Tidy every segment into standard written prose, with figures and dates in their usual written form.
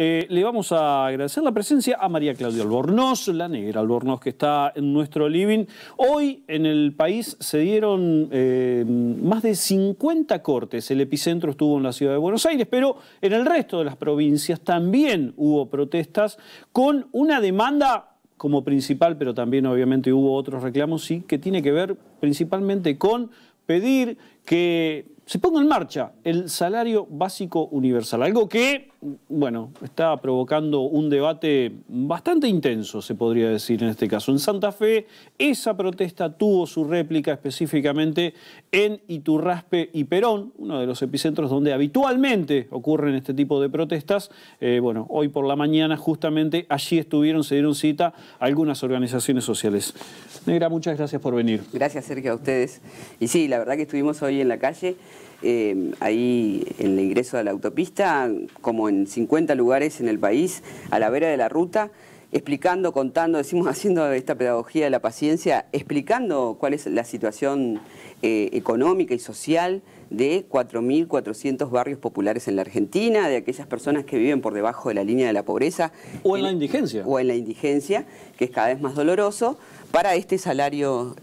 le vamos a agradecer la presencia a María Claudia Albornoz, la negra Albornoz, que está en nuestro living. Hoy en el país se dieron más de 50 cortes. El epicentro estuvo en la ciudad de Buenos Aires, pero en el resto de las provincias también hubo protestas con una demanda como principal, pero también obviamente hubo otros reclamos, sí, que tiene que ver principalmente con pedir que se ponga en marcha el salario básico universal, algo que, bueno, está provocando un debate bastante intenso, se podría decir en este caso. En Santa Fe, esa protesta tuvo su réplica específicamente en Iturraspe y Perón, uno de los epicentros donde habitualmente ocurren este tipo de protestas. Bueno, hoy por la mañana justamente allí se dieron cita algunas organizaciones sociales. Negra, muchas gracias por venir. Gracias, Sergio, a ustedes. Y sí, la verdad que estuvimos hoy en la calle, ahí en el ingreso de la autopista, como en 50 lugares en el país, a la vera de la ruta, explicando, contando, haciendo esta pedagogía de la paciencia, explicando cuál es la situación económica y social de 4.400 barrios populares en la Argentina, de aquellas personas que viven por debajo de la línea de la pobreza. O en la indigencia. O en la indigencia, que es cada vez más doloroso, para este salario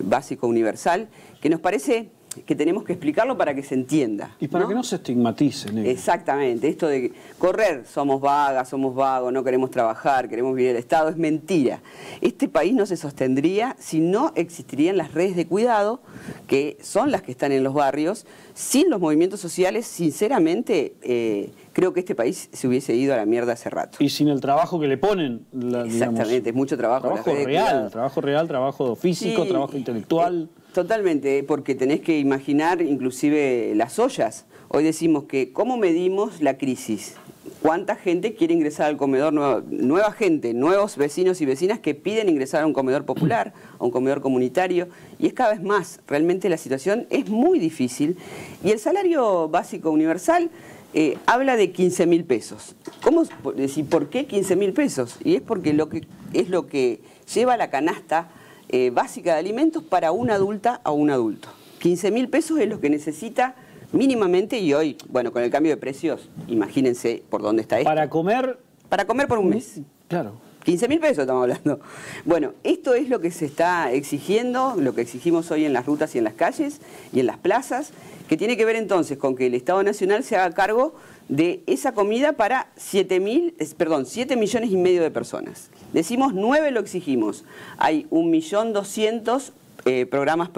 básico universal, que nos parece que tenemos que explicarlo para que se entienda. Y para que no se estigmatice, Negra. Exactamente, esto de correr, somos vagas, somos vagos, no queremos trabajar, queremos vivir el Estado, es mentira. Este país no se sostendría si no existirían las redes de cuidado, que son las que están en los barrios. Sin los movimientos sociales, sinceramente, creo que este país se hubiese ido a la mierda hace rato. Y sin el trabajo que le ponen, exactamente, es mucho trabajo. Trabajo real, trabajo físico, sí, trabajo intelectual. Totalmente, porque tenés que imaginar inclusive las ollas. Hoy decimos que, ¿cómo medimos la crisis? ¿Cuánta gente quiere ingresar al comedor? Nueva gente, nuevos vecinos y vecinas que piden ingresar a un comedor popular, a un comedor comunitario, y es cada vez más. Realmente la situación es muy difícil. Y el salario básico universal habla de 15.000 pesos. ¿Cómo decir por qué 15.000 pesos? Y es porque es lo que lleva la canasta básica de alimentos para una adulta o un adulto. 15.000 pesos es lo que necesita mínimamente, y hoy, bueno, con el cambio de precios, imagínense por dónde está esto. ¿Para comer? Para comer por un mes. Claro. 15.000 pesos estamos hablando. Bueno, esto es lo que se está exigiendo, lo que exigimos hoy en las rutas y en las calles y en las plazas, que tiene que ver entonces con que el Estado Nacional se haga cargo de esa comida para 7 millones y medio de personas. Decimos 9 lo exigimos. Hay 1.200.000 programas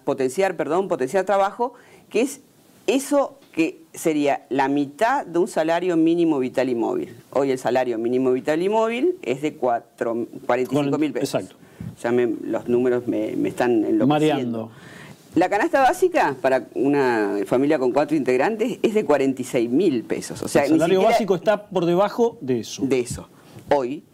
potenciar trabajo, que es eso que sería la mitad de un salario mínimo vital y móvil. Hoy el salario mínimo vital y móvil es de 45.000 pesos. Exacto. Ya los números me están enloqueciendo. Mareando. La canasta básica para una familia con 4 integrantes es de 46.000 pesos. O sea, el salario básico está por debajo de eso. De eso. Hoy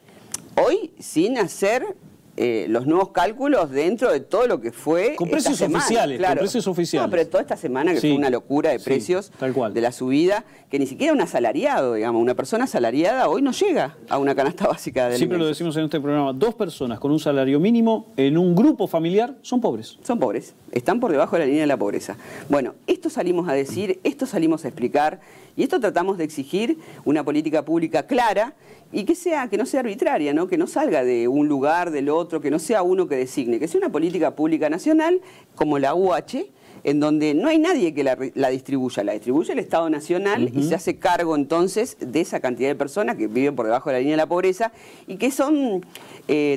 sin hacer los nuevos cálculos dentro de todo lo que fue con precios oficiales, claro. Con precios oficiales. No, pero toda esta semana que fue una locura de precios, tal cual, de la subida, que ni siquiera un asalariado, digamos, una persona asalariada hoy no llega a una canasta básica de alimentos. Siempre lo decimos en este programa, 2 personas con un salario mínimo en un grupo familiar son pobres. Son pobres, están por debajo de la línea de la pobreza. Bueno, esto salimos a decir, esto salimos a explicar, y esto tratamos de exigir una política pública clara y que no sea arbitraria, ¿no? Que no salga de un lugar, del otro, que no sea uno que designe, que sea una política pública nacional como la UH, en donde no hay nadie que la distribuya el Estado Nacional y se hace cargo entonces de esa cantidad de personas que viven por debajo de la línea de la pobreza y que son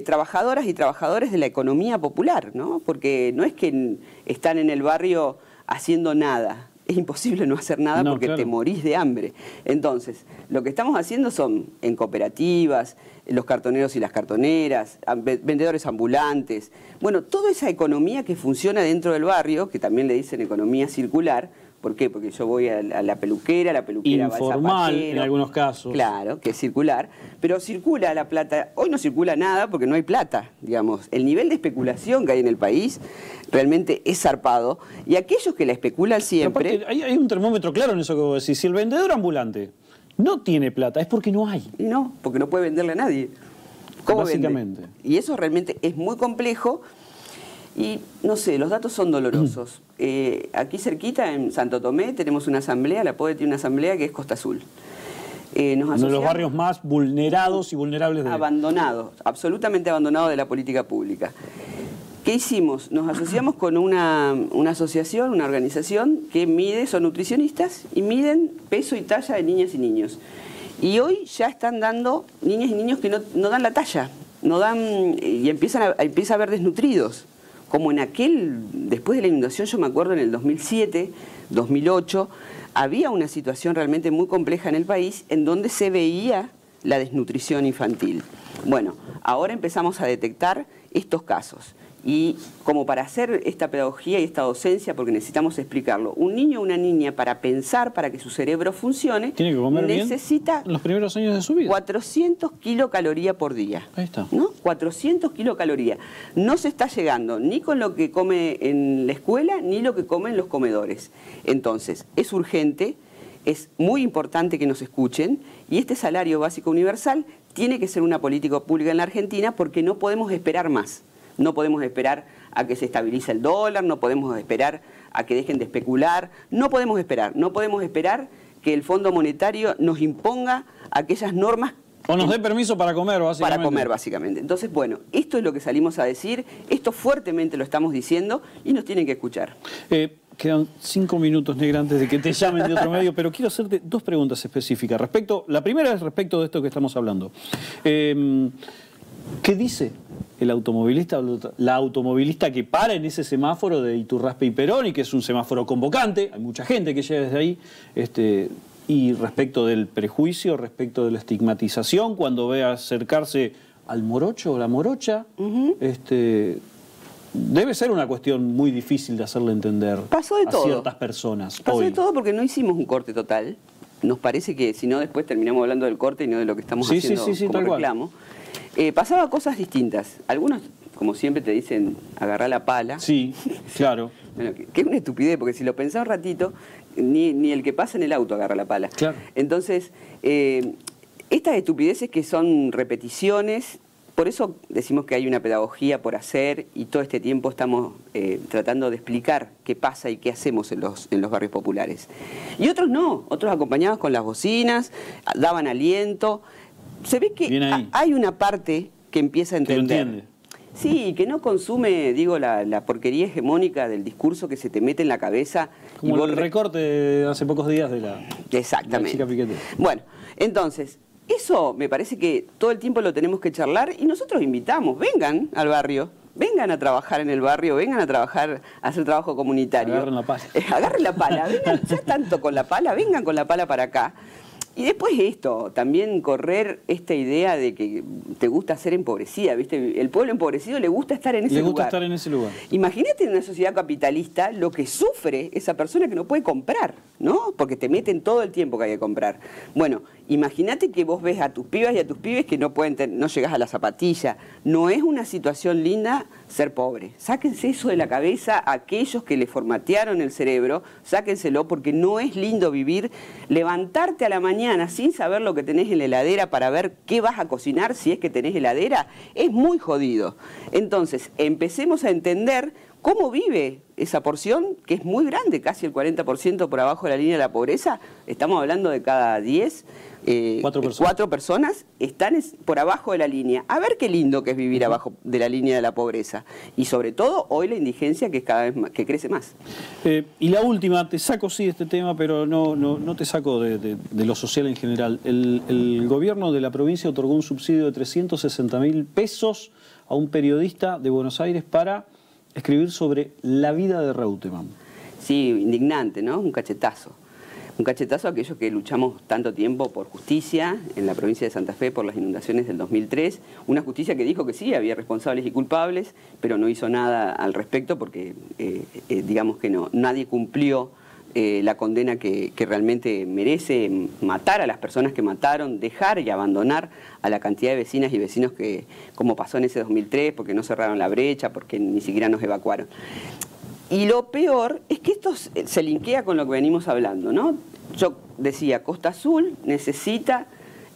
trabajadoras y trabajadores de la economía popular, ¿no? Porque no es que están en el barrio haciendo nada. Es imposible no hacer nada porque te morís de hambre. Entonces, lo que estamos haciendo son en cooperativas, los cartoneros y las cartoneras, vendedores ambulantes. Bueno, toda esa economía que funciona dentro del barrio, que también le dicen economía circular. ¿Por qué? Porque yo voy a la peluquera va al informal en algunos casos. Claro, que es circular. Pero circula la plata. Hoy no circula nada porque no hay plata, digamos. El nivel de especulación que hay en el país realmente es zarpado. Y aquellos que la especulan siempre... Aparte, hay un termómetro claro en eso que vos decís. Si el vendedor ambulante no tiene plata, es porque no hay. Y no, porque no puede venderle a nadie. ¿Cómo básicamente vende? Y eso realmente es muy complejo. Y no sé, los datos son dolorosos. Aquí cerquita, en Santo Tomé, tenemos una asamblea, la PODE tiene una asamblea que es Costa Azul. Uno de los barrios más vulnerados y vulnerables de... Abandonados, absolutamente abandonados de la política pública. ¿Qué hicimos? Nos asociamos con una asociación, una organización que mide, son nutricionistas, y miden peso y talla de niñas y niños. Y hoy ya están dando niñas y niños que no dan la talla, no dan, y empieza a haber desnutridos. Como en después de la inundación, yo me acuerdo en el 2007, 2008, había una situación realmente muy compleja en el país en donde se veía la desnutrición infantil. Bueno, ahora empezamos a detectar estos casos. Y como para hacer esta pedagogía y esta docencia, porque necesitamos explicarlo, un niño o una niña para pensar, para que su cerebro funcione, tiene que comer necesita bien en los primeros años de su vida. 400 kilocalorías por día. Ahí está. ¿No? 400 kilocalorías. No se está llegando ni con lo que come en la escuela, ni lo que come en los comedores. Entonces, es urgente, es muy importante que nos escuchen, y este salario básico universal tiene que ser una política pública en la Argentina porque no podemos esperar más. No podemos esperar a que se estabilice el dólar, no podemos esperar a que dejen de especular, no podemos esperar que el Fondo Monetario nos imponga aquellas normas. O nos dé permiso para comer, básicamente. Para comer, básicamente. Entonces, bueno, esto es lo que salimos a decir, esto fuertemente lo estamos diciendo y nos tienen que escuchar. Quedan 5 minutos, Negra, antes de que te llamen de otro medio, pero quiero hacerte 2 preguntas específicas. La primera es respecto de esto que estamos hablando. ¿Qué dice el automovilista, la automovilista que para en ese semáforo de Iturraspe y Perón, y que es un semáforo convocante? Hay mucha gente que llega desde ahí. Y respecto del prejuicio, respecto de la estigmatización, cuando ve acercarse al morocho o la morocha, debe ser una cuestión muy difícil de hacerle entender a ciertas personas. Pasó de todo porque no hicimos un corte total. Nos parece que si no después terminamos hablando del corte y no de lo que estamos haciendo como reclamo. Pasaba cosas distintas. Algunos, como siempre, te dicen agarrar la pala. Sí, claro. Bueno, que es una estupidez, porque si lo pensás un ratito, ni el que pasa en el auto agarra la pala. Claro. Entonces, estas estupideces que son repeticiones, por eso decimos que hay una pedagogía por hacer y todo este tiempo estamos tratando de explicar qué pasa y qué hacemos en los barrios populares. Y otros no, otros acompañados con las bocinas, daban aliento. Se ve que hay una parte que empieza a entender. Que lo entiende. Sí, que no consume, digo, la porquería hegemónica del discurso que se te mete en la cabeza. Como el recorte de hace pocos días de la chica Piquete. Bueno, entonces, eso me parece que todo el tiempo lo tenemos que charlar y nosotros invitamos, vengan al barrio, vengan a trabajar en el barrio, vengan a trabajar, a hacer trabajo comunitario. Agarren la pala. Agarren la pala, vengan, ya tanto con la pala, vengan con la pala para acá. Y después esto, también correr esta idea de que te gusta ser empobrecida, ¿viste? El pueblo empobrecido le gusta estar en ese lugar. Le gusta estar en ese lugar. Imagínate en una sociedad capitalista lo que sufre esa persona que no puede comprar, ¿no? Porque te meten todo el tiempo que hay que comprar. Bueno, imagínate que vos ves a tus pibas y a tus pibes que no llegás a la zapatilla. No es una situación linda ser pobre. Sáquense eso de la cabeza a aquellos que le formatearon el cerebro, sáquenselo porque no es lindo vivir, levantarte a la mañana sin saber lo que tenés en la heladera para ver qué vas a cocinar si es que tenés heladera, es muy jodido. Entonces, empecemos a entender cómo vive esa porción, que es muy grande, casi el 40% por abajo de la línea de la pobreza. Estamos hablando de cada 10, 4 personas están por abajo de la línea. A ver qué lindo que es vivir abajo de la línea de la pobreza. Y sobre todo, hoy la indigencia que es cada vez más, que crece más. Y la última, te saco sí este tema, pero no te saco de lo social en general. El gobierno de la provincia otorgó un subsidio de 360.000 pesos a un periodista de Buenos Aires para escribir sobre la vida de Reutemann. Sí, indignante, ¿no? Un cachetazo. Un cachetazo a aquellos que luchamos tanto tiempo por justicia en la provincia de Santa Fe por las inundaciones del 2003. Una justicia que dijo que sí, había responsables y culpables, pero no hizo nada al respecto porque, digamos que nadie cumplió la condena que realmente merece, matar a las personas que mataron, dejar y abandonar a la cantidad de vecinas y vecinos que, como pasó en ese 2003, porque no cerraron la brecha, porque ni siquiera nos evacuaron. Y lo peor es que esto se linkea con lo que venimos hablando, ¿no? Yo decía, Costa Azul necesita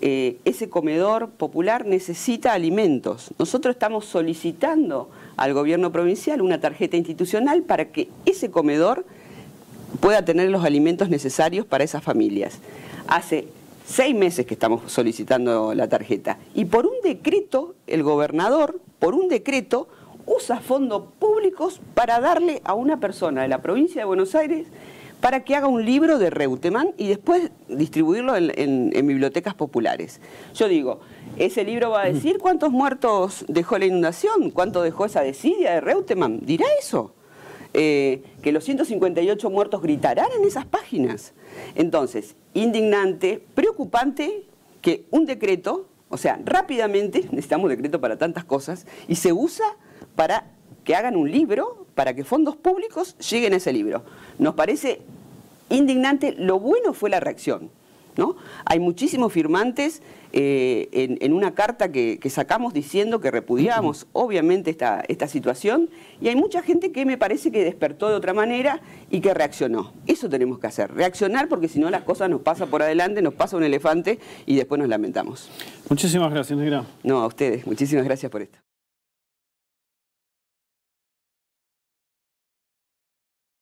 ese comedor popular necesita alimentos. Nosotros estamos solicitando al gobierno provincial una tarjeta institucional para que ese comedor pueda tener los alimentos necesarios para esas familias. Hace 6 meses que estamos solicitando la tarjeta y por un decreto, el gobernador, por un decreto, usa fondos públicos para darle a una persona de la provincia de Buenos Aires para que haga un libro de Reutemann y después distribuirlo en bibliotecas populares. Yo digo, ese libro va a decir cuántos muertos dejó la inundación, cuánto dejó esa desidia de Reutemann, ¿dirá eso? Que los 158 muertos gritarán en esas páginas. Entonces, indignante, preocupante que un decreto, o sea, rápidamente, necesitamos decreto para tantas cosas, y se usa para que hagan un libro, para que fondos públicos lleguen a ese libro. Nos parece indignante. Lo bueno fue la reacción, ¿no? Hay muchísimos firmantes en una carta que sacamos diciendo que repudiábamos obviamente esta situación, y hay mucha gente que me parece que despertó de otra manera y que reaccionó. Eso tenemos que hacer, reaccionar, porque si no las cosas nos pasan por adelante, nos pasa un elefante y después nos lamentamos. Muchísimas gracias, Negra. No, a ustedes, muchísimas gracias por esto.